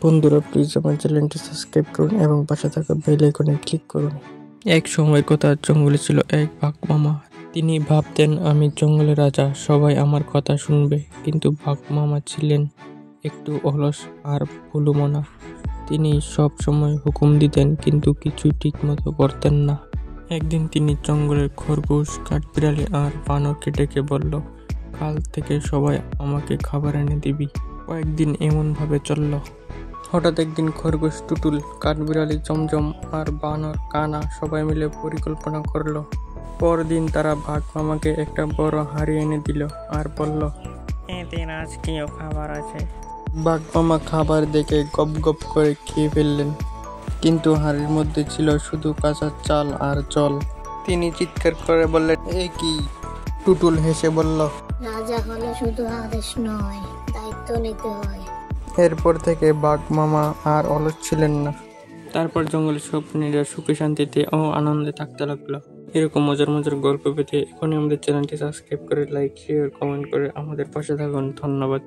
বন্ধুরা প্লিজ আমার চ্যানেলটি সাবস্ক্রাইব করুন এবং পাশে থাকা বেল আইকনে ক্লিক করুন। এক সময়ের কথা, জঙ্গলে ছিল এক বাঘ মামা। তিনি ভাবতেন আমি জঙ্গলের রাজা, সবাই আমার কথা শুনবে। কিন্তু বাঘ মামা ছিলেন একটু অলস আর ভুলুমনা। তিনি সব সময় হুকুম দিতেন কিন্তু কিছুই ঠিক মতো করতেন না। একদিন তিনি জঙ্গলের খরগোশ, কাঠবিড়ালি আর বানরকে ডেকে বলল, কাল থেকে সবাই আমাকে খাবার এনে দিবি। কয়েকদিন এমন ভাবে চলল। হঠাৎ একদিন খরগোশ টুটুল, কাঠবিড়ালি চমচম আর বানর কানা সবাই মিলে পরিকল্পনা করলো। পরদিন তারা বাঘ মামাকে একটা বড় হাঁড়ি এনে দিল আর বলল, এতে রাজকীয় খাবার আছে। বাঘ মামা খাবার দেখে গপ গপ করে খেয়ে ফেললেন, কিন্তু হাঁড়ির মধ্যে ছিল শুধু কাঁচা চাল আর জল। তিনি চিৎকার করে বললেন, এ কি? টুটুল হেসে বলল, রাজা হলে শুধু আদেশ নয়, দায়িত্ব নিতে হয়। এরপর থেকে বাঘ মামা আর অলস ছিলেন না। তারপর জঙ্গলের সব প্রাণীরা সুখে শান্তিতে ও আনন্দে থাকতে লাগলো। এরকম মজার মজার গল্প পেতে এখনই আমাদের চ্যানেলটি সাবস্ক্রাইব করে লাইক, শেয়ার, কমেন্ট করে আমাদের পাশে থাকুন। ধন্যবাদ।